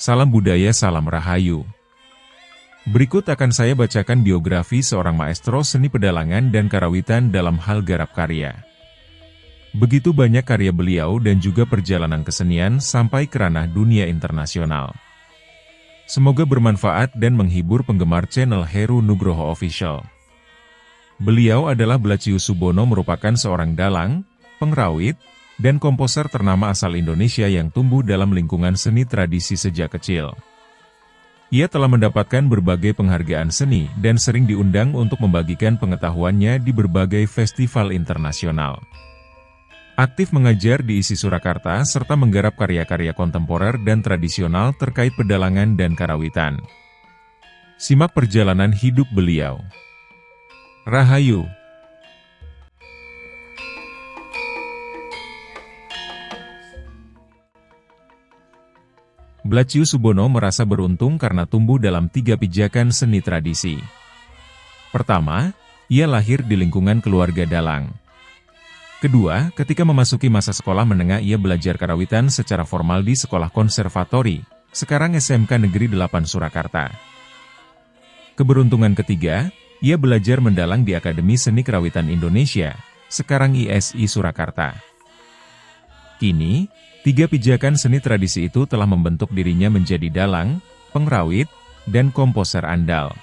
Salam budaya, salam rahayu. Berikut akan saya bacakan biografi seorang maestro seni pedalangan dan karawitan dalam hal garap karya. Begitu banyak karya beliau dan juga perjalanan kesenian sampai ke ranah dunia internasional. Semoga bermanfaat dan menghibur penggemar channel Heru Nugroho Official. Beliau adalah Blacius Subono, merupakan seorang dalang, pengrawit, dan komposer ternama asal Indonesia yang tumbuh dalam lingkungan seni tradisi sejak kecil. Ia telah mendapatkan berbagai penghargaan seni dan sering diundang untuk membagikan pengetahuannya di berbagai festival internasional. Aktif mengajar di ISI Surakarta serta menggarap karya-karya kontemporer dan tradisional terkait pedalangan dan karawitan. Simak perjalanan hidup beliau. Rahayu. Blacius Subono merasa beruntung karena tumbuh dalam 3 pijakan seni tradisi. Pertama, ia lahir di lingkungan keluarga dalang. Kedua, ketika memasuki masa sekolah menengah ia belajar karawitan secara formal di Sekolah Konservatori, sekarang SMK Negeri 8 Surakarta. Keberuntungan ketiga, ia belajar mendalang di Akademi Seni Kerawitan Indonesia, sekarang ISI Surakarta. Kini, 3 pijakan seni tradisi itu telah membentuk dirinya menjadi dalang, pengrawit, dan komposer andal.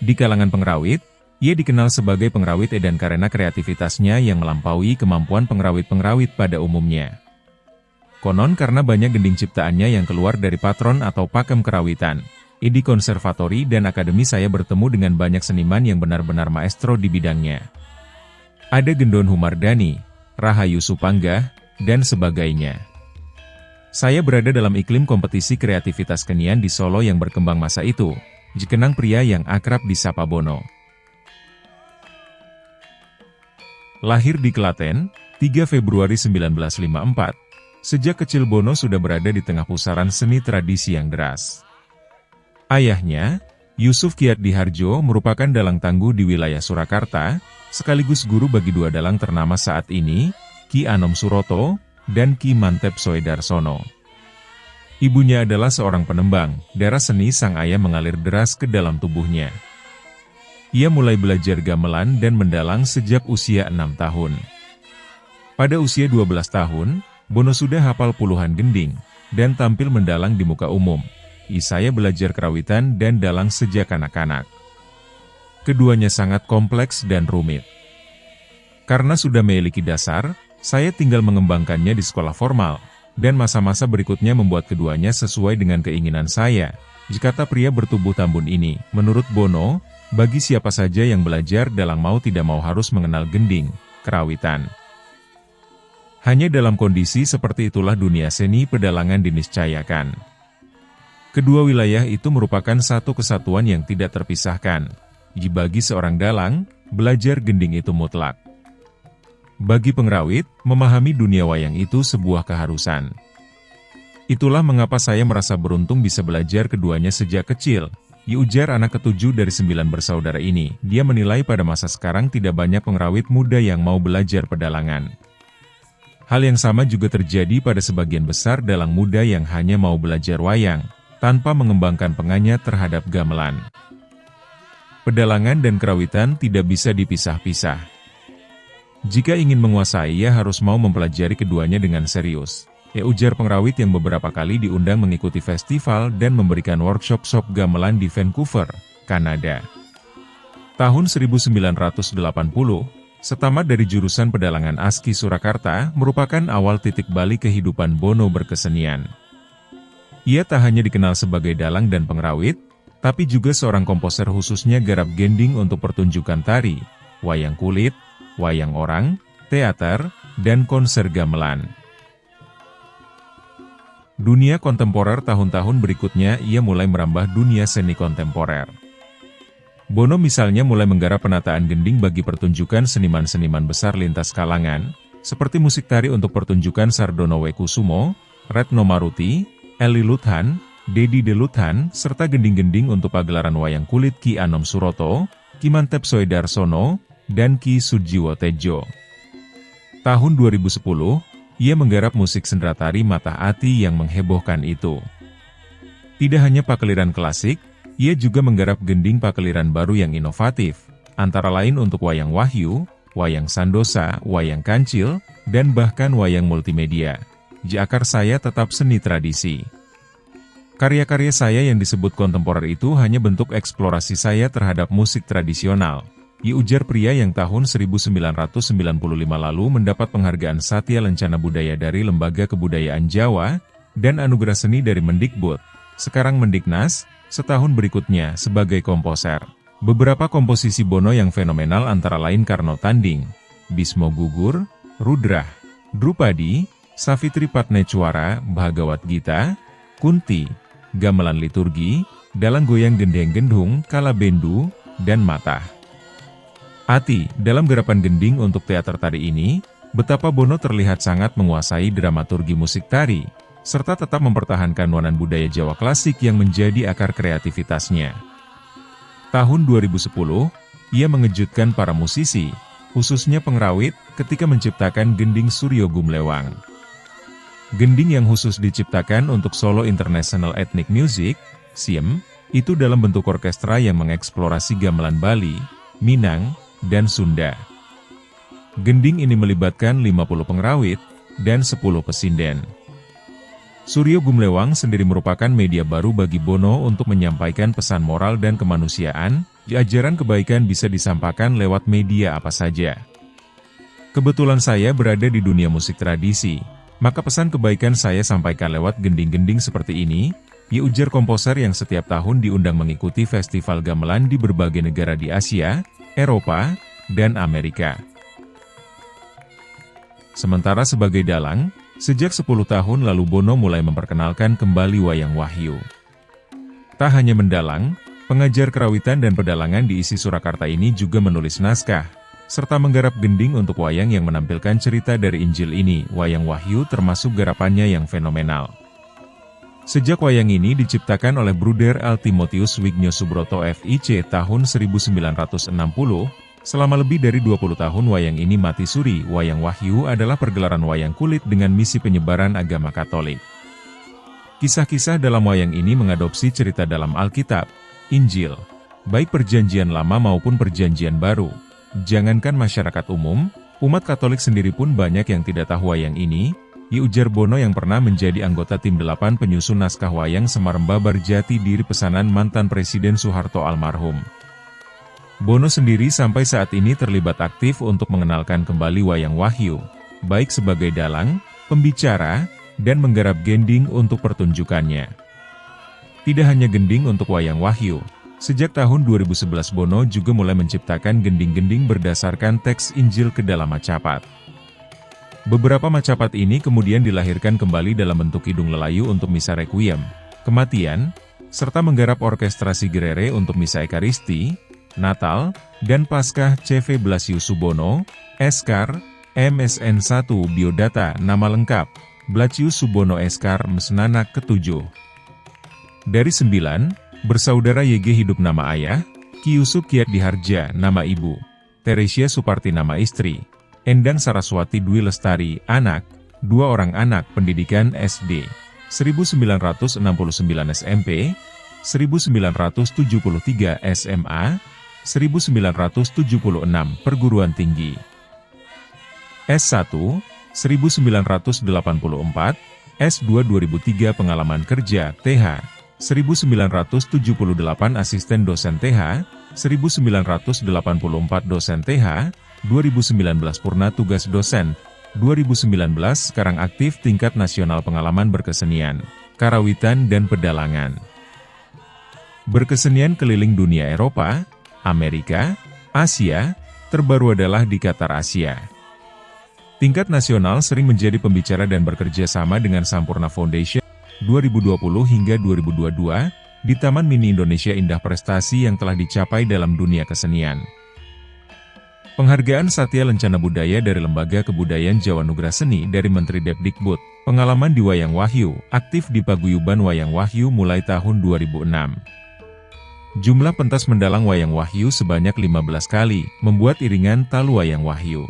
Di kalangan pengrawit, ia dikenal sebagai pengrawit edan karena kreativitasnya yang melampaui kemampuan pengrawit-pengrawit pada umumnya. Konon karena banyak gending ciptaannya yang keluar dari patron atau pakem kerawitan, di konservatori dan akademi saya bertemu dengan banyak seniman yang benar-benar maestro di bidangnya. Ada Gendon Humardani, Rahayu Supanggah, dan sebagainya. Saya berada dalam iklim kompetisi kreativitas kenian di Solo yang berkembang masa itu, dikenang pria yang akrab disapa Bono. Lahir di Klaten, 3 Februari 1954, sejak kecil Bono sudah berada di tengah pusaran seni tradisi yang deras. Ayahnya, Yusuf Kiatdiharjo, merupakan dalang tangguh di wilayah Surakarta, sekaligus guru bagi 2 dalang ternama saat ini, Ki Anom Suroto, dan Ki Mantep Soedarsono. Ibunya adalah seorang penembang, darah seni sang ayah mengalir deras ke dalam tubuhnya. Ia mulai belajar gamelan dan mendalang sejak usia 6 tahun. Pada usia 12 tahun, Bono sudah hafal puluhan gending, dan tampil mendalang di muka umum. Saya belajar kerawitan dan dalang sejak anak-anak. Keduanya sangat kompleks dan rumit. Karena sudah memiliki dasar, saya tinggal mengembangkannya di sekolah formal, dan masa-masa berikutnya membuat keduanya sesuai dengan keinginan saya. Kata pria bertubuh tambun ini, menurut Bono, bagi siapa saja yang belajar dalang mau tidak mau harus mengenal gending, kerawitan. Hanya dalam kondisi seperti itulah dunia seni pedalangan diniscayakan. Kedua wilayah itu merupakan satu kesatuan yang tidak terpisahkan. Bagi seorang dalang, belajar gending itu mutlak. Bagi pengrawit, memahami dunia wayang itu sebuah keharusan. Itulah mengapa saya merasa beruntung bisa belajar keduanya sejak kecil. Ujar anak ke-7 dari 9 bersaudara ini. Dia menilai pada masa sekarang tidak banyak pengrawit muda yang mau belajar pedalangan. Hal yang sama juga terjadi pada sebagian besar dalang muda yang hanya mau belajar wayang, tanpa mengembangkan pengannya terhadap gamelan. Pedalangan dan kerawitan tidak bisa dipisah-pisah. Jika ingin menguasai, ia harus mau mempelajari keduanya dengan serius. Ujar pengrawit yang beberapa kali diundang mengikuti festival dan memberikan workshop gamelan di Vancouver, Kanada. Tahun 1980, setamat dari jurusan pedalangan ASKI Surakarta, merupakan awal titik balik kehidupan Bono berkesenian. Ia tak hanya dikenal sebagai dalang dan pengrawit, tapi juga seorang komposer khususnya garap gending untuk pertunjukan tari, wayang kulit, wayang orang, teater, dan konser gamelan. Dunia kontemporer tahun-tahun berikutnya ia mulai merambah dunia seni kontemporer. Bono misalnya mulai menggarap penataan gending bagi pertunjukan seniman-seniman besar lintas kalangan, seperti musik tari untuk pertunjukan Sardono Wekusumo, Retno Maruti, Eli Luthan, Dedi De Luthan, serta gending-gending untuk pagelaran wayang kulit Ki Anom Suroto, Ki Mantep Soedarsono, dan Ki Sujiwo Tejo. Tahun 2010, ia menggarap musik sendratari Mata Ati yang menghebohkan itu. Tidak hanya pakeliran klasik, ia juga menggarap gending pakeliran baru yang inovatif, antara lain untuk wayang wahyu, wayang sandosa, wayang kancil, dan bahkan wayang multimedia. Akar saya tetap seni tradisi. Karya-karya saya yang disebut kontemporer itu hanya bentuk eksplorasi saya terhadap musik tradisional, ujar pria yang tahun 1995 lalu mendapat penghargaan Satya Lencana Budaya dari Lembaga Kebudayaan Jawa, dan Anugerah Seni dari Mendikbud, sekarang Mendiknas, setahun berikutnya sebagai komposer. Beberapa komposisi Bono yang fenomenal antara lain Karno Tanding, Bismo Gugur, Rudrah, Drupadi, Savitri Patnechwara, Bhagawat Gita, Kunti, Gamelan Liturgi, Dalang Goyang Gendeng Gendhung, Kalabendu, dan Matah. Ati, dalam garapan gending untuk teater tari ini, betapa Bono terlihat sangat menguasai dramaturgi musik tari, serta tetap mempertahankan nuansa budaya Jawa klasik yang menjadi akar kreativitasnya. Tahun 2010, ia mengejutkan para musisi, khususnya pengrawit, ketika menciptakan gending Suryo Gumlewang. Gending yang khusus diciptakan untuk Solo International Ethnic Music, SIM, itu dalam bentuk orkestra yang mengeksplorasi gamelan Bali, Minang, dan Sunda. Gending ini melibatkan 50 pengrawit, dan 10 pesinden. Suryo Gumlewang sendiri merupakan media baru bagi Bono untuk menyampaikan pesan moral dan kemanusiaan, ajaran kebaikan bisa disampaikan lewat media apa saja. Kebetulan saya berada di dunia musik tradisi, maka pesan kebaikan saya sampaikan lewat gending-gending seperti ini, ujar komposer yang setiap tahun diundang mengikuti festival gamelan di berbagai negara di Asia, Eropa, dan Amerika. Sementara sebagai dalang, sejak 10 tahun lalu Bono mulai memperkenalkan kembali wayang wahyu. Tak hanya mendalang, pengajar kerawitan dan pedalangan di ISI Surakarta ini juga menulis naskah, serta menggarap gending untuk wayang yang menampilkan cerita dari Injil ini. Wayang wahyu termasuk garapannya yang fenomenal. Sejak wayang ini diciptakan oleh Bruder L. Timotius Wignio Subroto FIC tahun 1960, selama lebih dari 20 tahun wayang ini mati suri. Wayang wahyu adalah pergelaran wayang kulit dengan misi penyebaran agama Katolik. Kisah-kisah dalam wayang ini mengadopsi cerita dalam Alkitab, Injil, baik perjanjian lama maupun perjanjian baru. Jangankan masyarakat umum, umat Katolik sendiri pun banyak yang tidak tahu wayang ini, ujar Bono yang pernah menjadi anggota tim 8 penyusun naskah wayang Semarembabar Jati Diri pesanan mantan Presiden Soeharto almarhum. Bono sendiri sampai saat ini terlibat aktif untuk mengenalkan kembali wayang wahyu, baik sebagai dalang, pembicara, dan menggarap gending untuk pertunjukannya. Tidak hanya gending untuk wayang wahyu, sejak tahun 2011 Bono juga mulai menciptakan gending-gending berdasarkan teks Injil ke dalam macapat. Beberapa macapat ini kemudian dilahirkan kembali dalam bentuk kidung lelayu untuk misa requiem, kematian, serta menggarap orkestrasi gerere untuk misa ekaristi, Natal, dan Paskah. CV Blasius Subono, Eskar, MSN 1 Biodata. Nama lengkap, Blasius Subono Eskar Mesnanak ke-7. Dari 9, bersaudara YG hidup nama ayah, Ki Yusuf Kiat Diharja nama ibu, Teresia Suparti nama istri, Endang Saraswati Dwi Lestari anak, 2 orang anak. Pendidikan SD, 1969 SMP, 1973 SMA, 1976 perguruan tinggi. S1, 1984, S2 2003 pengalaman kerja, TH, 1978 asisten dosen TH, 1984 dosen TH, 2019 purna tugas dosen, 2019 sekarang aktif tingkat nasional pengalaman berkesenian, karawitan dan pedalangan. Berkesenian keliling dunia Eropa, Amerika, Asia, terbaru adalah di Qatar Asia. Tingkat nasional sering menjadi pembicara dan bekerja sama dengan Sampurna Foundation 2020 hingga 2022 di Taman Mini Indonesia. Indah prestasi yang telah dicapai dalam dunia kesenian. Penghargaan Satya Lencana Budaya dari Lembaga Kebudayaan Jawa Anugerah Seni dari Menteri Depdikbud. Pengalaman di Wayang Wahyu, aktif di paguyuban Wayang Wahyu mulai tahun 2006. Jumlah pentas mendalang Wayang Wahyu sebanyak 15 kali, membuat iringan Talu Wayang Wahyu.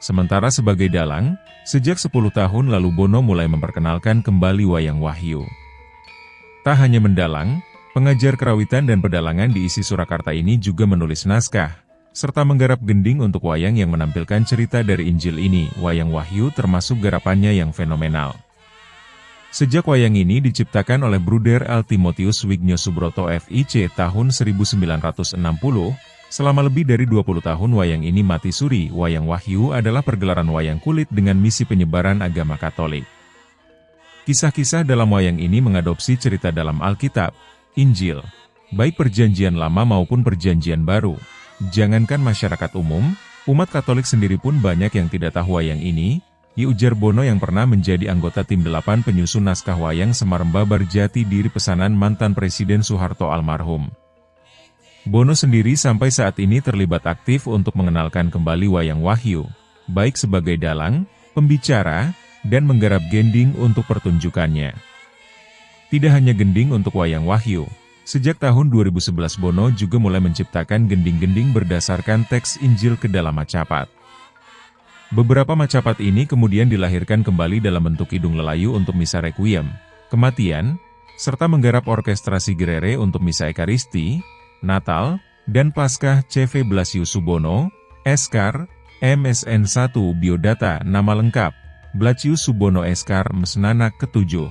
Sementara sebagai dalang, Sejak 10 tahun lalu Bono mulai memperkenalkan kembali wayang wahyu. Tak hanya mendalang, pengajar kerawitan dan pedalangan di ISI Surakarta ini juga menulis naskah, serta menggarap gending untuk wayang yang menampilkan cerita dari Injil ini. Wayang wahyu termasuk garapannya yang fenomenal. Sejak wayang ini diciptakan oleh Bruder L. Timotius Wignio Subroto FIC tahun 1960, selama lebih dari 20 tahun wayang ini mati suri. Wayang wahyu adalah pergelaran wayang kulit dengan misi penyebaran agama Katolik. Kisah-kisah dalam wayang ini mengadopsi cerita dalam Alkitab, Injil, baik Perjanjian Lama maupun Perjanjian Baru. Jangankan masyarakat umum, umat Katolik sendiri pun banyak yang tidak tahu wayang ini, ujar Bono yang pernah menjadi anggota tim 8 penyusun naskah wayang Semarembabar Jati Diri pesanan mantan Presiden Soeharto almarhum. Bono sendiri sampai saat ini terlibat aktif untuk mengenalkan kembali wayang wahyu, baik sebagai dalang, pembicara, dan menggarap gending untuk pertunjukannya. Tidak hanya gending untuk wayang wahyu, sejak tahun 2011 Bono juga mulai menciptakan gending-gending berdasarkan teks Injil ke dalam macapat. Beberapa macapat ini kemudian dilahirkan kembali dalam bentuk kidung lelayu untuk misa requiem, kematian, serta menggarap orkestrasi gerere untuk misa ekaristi, Natal, dan Paskah. CV Blasius Subono, Eskar, MSN 1 Biodata. Nama lengkap, Blasius Subono Eskar Mesnanak ke-7.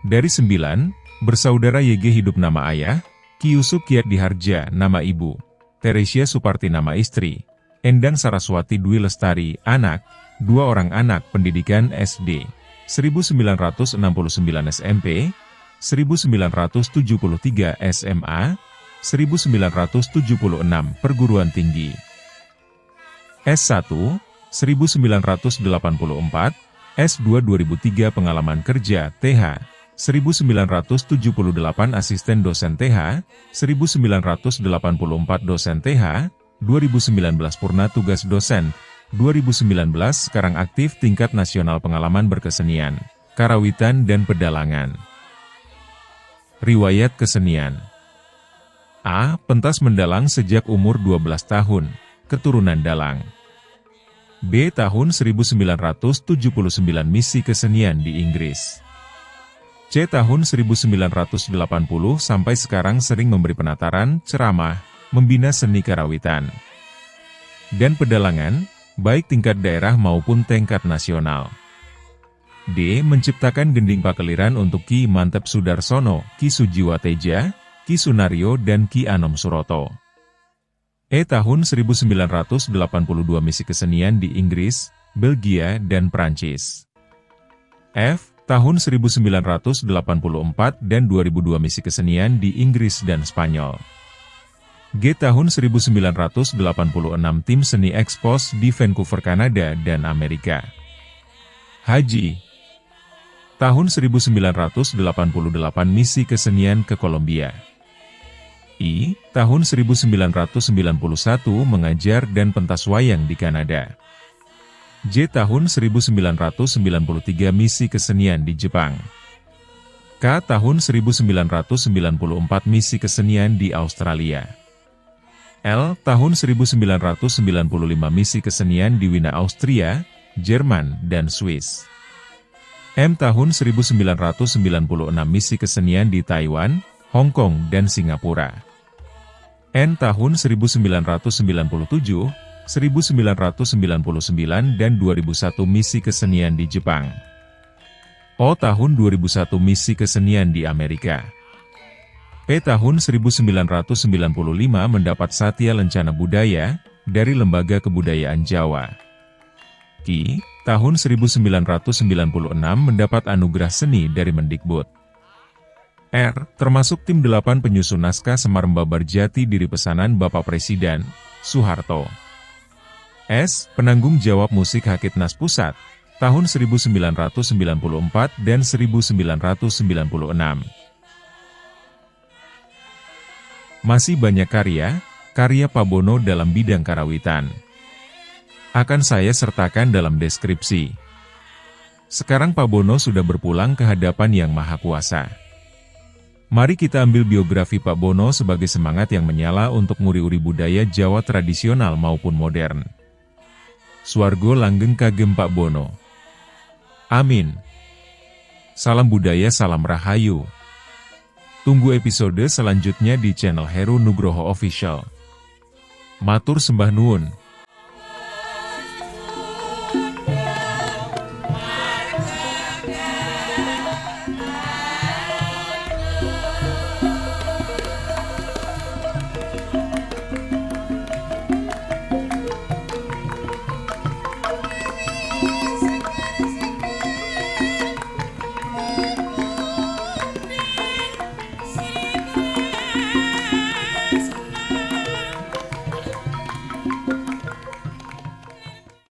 Dari 9, bersaudara YG hidup nama ayah, Ki Yusuf Kiat Diharja nama ibu, Teresia Suparti nama istri, Endang Saraswati Dwi Lestari anak, 2 orang anak. Pendidikan SD, 1969 SMP, 1973 SMA, 1976 perguruan tinggi. S1, 1984, S2 2003 pengalaman kerja, TH, 1978 asisten dosen TH, 1984 dosen TH, 2019 purna tugas dosen, 2019 sekarang aktif tingkat nasional pengalaman berkesenian, karawitan dan pedalangan. Riwayat kesenian. A. Pentas mendalang sejak umur 12 tahun, keturunan dalang. B. Tahun 1979 misi kesenian di Inggris. C. Tahun 1980 sampai sekarang sering memberi penataran, ceramah, membina seni karawitan dan pedalangan, baik tingkat daerah maupun tingkat nasional. D. Menciptakan gending pakeliran untuk Ki Mantep Sudarsono, Ki Sujiwateja, Ki Sunario dan Ki Anom Suroto. E. Tahun 1982 misi kesenian di Inggris, Belgia dan Prancis. F. Tahun 1984 dan 2002 misi kesenian di Inggris dan Spanyol. G. Tahun 1986 tim seni ekspos di Vancouver, Kanada dan Amerika. Haji. Tahun 1988 misi kesenian ke Kolombia. I. Tahun 1991 mengajar dan pentas wayang di Kanada. J. Tahun 1993 misi kesenian di Jepang. K. Tahun 1994 misi kesenian di Australia. L. Tahun 1995 misi kesenian di Wina, Austria, Jerman, dan Swiss. M. Tahun 1996 misi kesenian di Taiwan, Hong Kong, dan Singapura. N. Tahun 1997, 1999, dan 2001 misi kesenian di Jepang. O. Tahun 2001 misi kesenian di Amerika. P. Tahun 1995 mendapat Satya Lencana Budaya dari Lembaga Kebudayaan Jawa. Ki. Tahun 1996 mendapat Anugerah Seni dari Mendikbud. R. Termasuk tim 8 penyusun naskah Semarembabar Jati Diri pesanan Bapak Presiden Soeharto. S. Penanggung jawab musik Hakitnas Pusat tahun 1994 dan 1996. Masih banyak karya Pak Bono dalam bidang karawitan. Akan saya sertakan dalam deskripsi. Sekarang Pak Bono sudah berpulang ke hadapan Yang Maha Kuasa. Mari kita ambil biografi Pak Bono sebagai semangat yang menyala untuk nguri-uri budaya Jawa tradisional maupun modern. Swargo langgeng kagem Pak Bono. Amin. Salam budaya, salam rahayu. Tunggu episode selanjutnya di channel Heru Nugroho Official. Matur sembah nuwun.